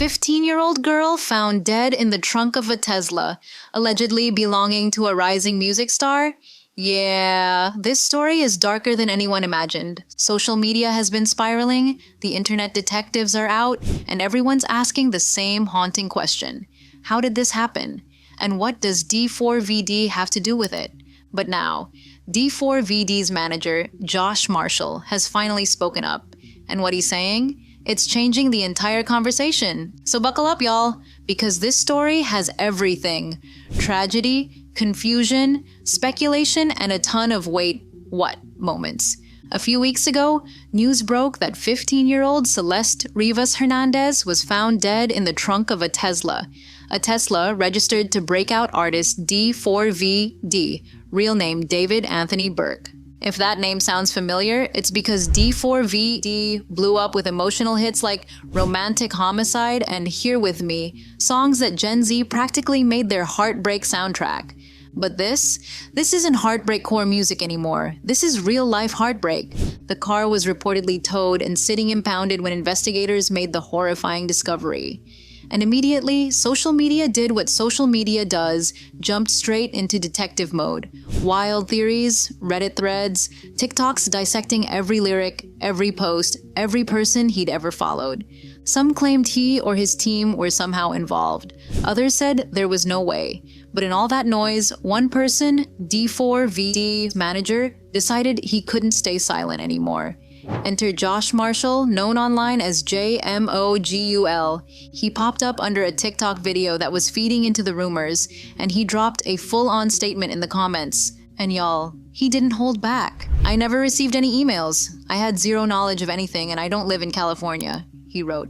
15-year-old girl found dead in the trunk of a Tesla, allegedly belonging to a rising music star? Yeah, this story is darker than anyone imagined. Social media has been spiraling, the internet detectives are out, and everyone's asking the same haunting question. How did this happen? And what does D4vd have to do with it? But now, D4vd's manager, Josh Marshall, has finally spoken up. And what he's saying? It's changing the entire conversation. So buckle up, y'all, because this story has everything. Tragedy, confusion, speculation, and a ton of wait, what moments. A few weeks ago, news broke that 15-year-old Celeste Rivas Hernandez was found dead in the trunk of a Tesla registered to breakout artist D4vd, real name David Anthony Burke. If that name sounds familiar, it's because D4vd blew up with emotional hits like Romantic Homicide and Here With Me, songs that Gen Z practically made their heartbreak soundtrack. But this isn't heartbreak core music anymore. This is real-life heartbreak. The car was reportedly towed and sitting impounded when investigators made the horrifying discovery. And immediately, social media did what social media does, jumped straight into detective mode. Wild theories, Reddit threads, TikToks dissecting every lyric, every post, every person he'd ever followed. Some claimed he or his team were somehow involved. Others said there was no way. But in all that noise, one person, D4vd Manager, decided he couldn't stay silent anymore. Enter Josh Marshall, known online as JMOGUL. He popped up under a TikTok video that was feeding into the rumors, and he dropped a full-on statement in the comments. And y'all, he didn't hold back. I never received any emails. I had zero knowledge of anything, and I don't live in California, he wrote.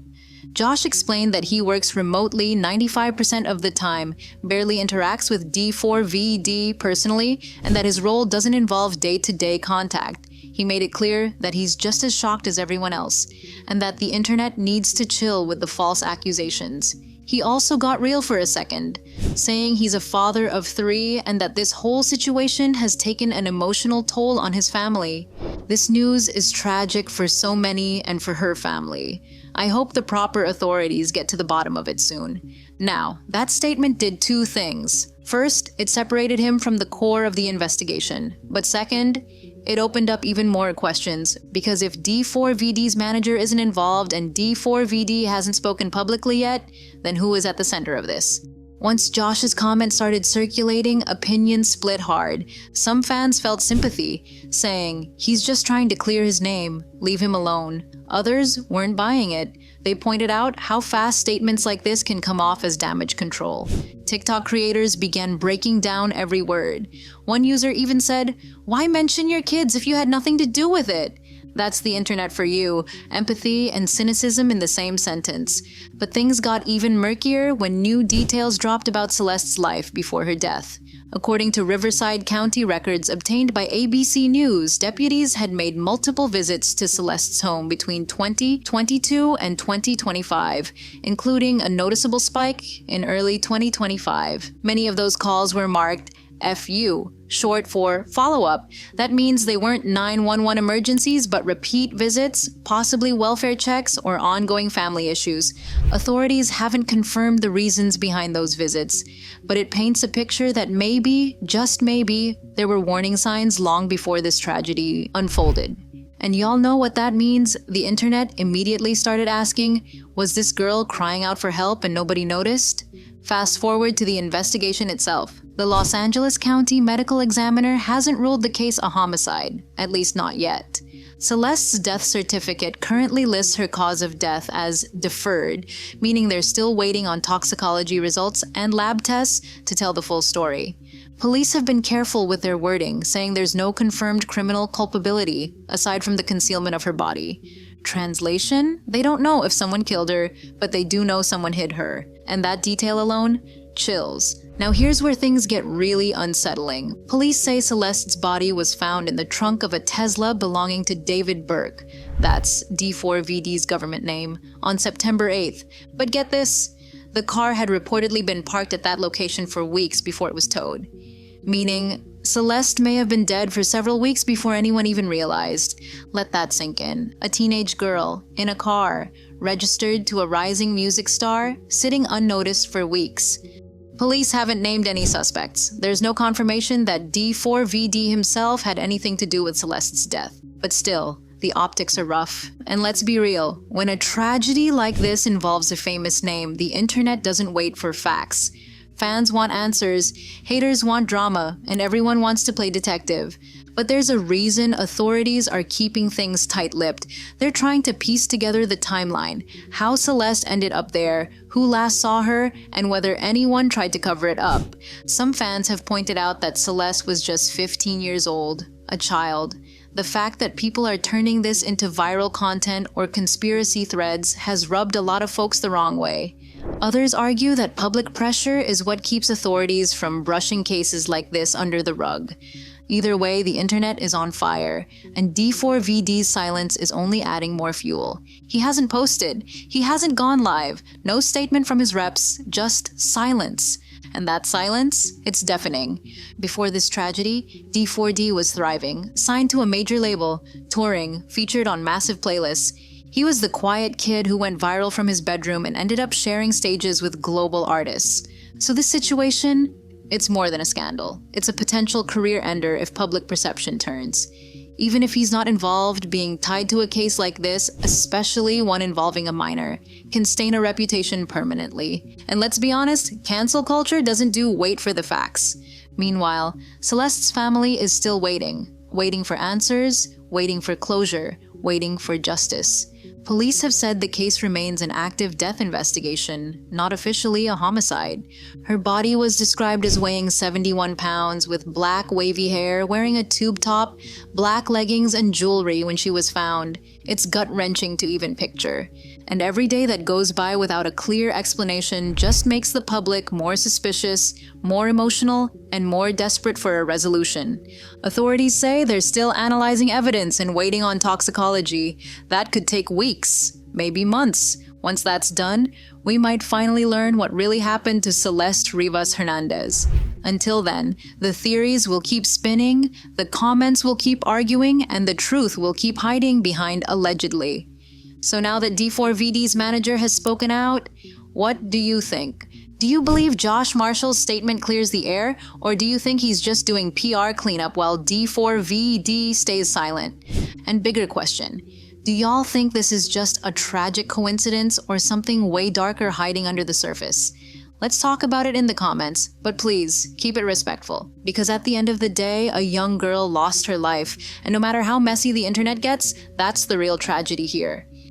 Josh explained that he works remotely 95% of the time, barely interacts with D4vd personally, and that his role doesn't involve day-to-day contact. He made it clear that he's just as shocked as everyone else, and that the internet needs to chill with the false accusations. He also got real for a second, saying he's a father of 3 and that this whole situation has taken an emotional toll on his family. This news is tragic for so many and for her family. I hope the proper authorities get to the bottom of it soon. Now, that statement did 2 things. First, it separated him from the core of the investigation. But second, it opened up even more questions, because if D4vd's manager isn't involved and D4vd hasn't spoken publicly yet, then who is at the center of this? Once Josh's comments started circulating, opinions split hard. Some fans felt sympathy, saying, he's just trying to clear his name, leave him alone. Others weren't buying it. They pointed out how fast statements like this can come off as damage control. TikTok creators began breaking down every word. One user even said, "Why mention your kids if you had nothing to do with it?" That's the internet for you, empathy and cynicism in the same sentence. But things got even murkier when new details dropped about Celeste's life before her death. According to Riverside County records obtained by ABC News, deputies had made multiple visits to Celeste's home between 2022 and 2025, including a noticeable spike in early 2025. Many of those calls were marked FU, short for follow-up. That means they weren't 911 emergencies, but repeat visits, possibly welfare checks, or ongoing family issues. Authorities haven't confirmed the reasons behind those visits, but it paints a picture that maybe, just maybe, there were warning signs long before this tragedy unfolded. And y'all know what that means? The internet immediately started asking, was this girl crying out for help and nobody noticed? Fast forward to the investigation itself. The Los Angeles County Medical Examiner hasn't ruled the case a homicide, at least not yet. Celeste's death certificate currently lists her cause of death as deferred, meaning they're still waiting on toxicology results and lab tests to tell the full story. Police have been careful with their wording, saying there's no confirmed criminal culpability, aside from the concealment of her body. Translation? They don't know if someone killed her, but they do know someone hid her. And that detail alone? Chills. Now here's where things get really unsettling. Police say Celeste's body was found in the trunk of a Tesla belonging to David Burke, that's D4vd's government name, on September 8th. But get this, the car had reportedly been parked at that location for weeks before it was towed. Meaning, Celeste may have been dead for several weeks before anyone even realized. Let that sink in. A teenage girl, in a car, registered to a rising music star, sitting unnoticed for weeks. Police haven't named any suspects. There's no confirmation that D4vd himself had anything to do with Celeste's death. But still, the optics are rough. And let's be real, when a tragedy like this involves a famous name, the internet doesn't wait for facts. Fans want answers, haters want drama, and everyone wants to play detective. But there's a reason authorities are keeping things tight-lipped. They're trying to piece together the timeline, how Celeste ended up there, who last saw her, and whether anyone tried to cover it up. Some fans have pointed out that Celeste was just 15 years old, a child. The fact that people are turning this into viral content or conspiracy threads has rubbed a lot of folks the wrong way. Others argue that public pressure is what keeps authorities from brushing cases like this under the rug. Either way, the internet is on fire, and D4vd's silence is only adding more fuel. He hasn't posted, he hasn't gone live, no statement from his reps, just silence. And that silence, it's deafening. Before this tragedy, D4d was thriving, signed to a major label, touring, featured on massive playlists. He was the quiet kid who went viral from his bedroom and ended up sharing stages with global artists. So this situation, it's more than a scandal. It's a potential career ender if public perception turns. Even if he's not involved, being tied to a case like this, especially one involving a minor, can stain a reputation permanently. And let's be honest, cancel culture doesn't do wait for the facts. Meanwhile, Celeste's family is still waiting for answers, waiting for closure, waiting for justice. Police have said the case remains an active death investigation, not officially a homicide. Her body was described as weighing 71 pounds, with black wavy hair, wearing a tube top, black leggings, and jewelry when she was found. It's gut-wrenching to even picture. And every day that goes by without a clear explanation just makes the public more suspicious, more emotional, and more desperate for a resolution. Authorities say they're still analyzing evidence and waiting on toxicology. That could take weeks, maybe months. Once that's done, we might finally learn what really happened to Celeste Rivas Hernandez. Until then, the theories will keep spinning, the comments will keep arguing, and the truth will keep hiding behind allegedly. So now that D4vd's manager has spoken out, what do you think? Do you believe Josh Marshall's statement clears the air, or do you think he's just doing PR cleanup while D4vd stays silent? And bigger question, do y'all think this is just a tragic coincidence or something way darker hiding under the surface? Let's talk about it in the comments, but please, keep it respectful. Because at the end of the day, a young girl lost her life, and no matter how messy the internet gets, that's the real tragedy here.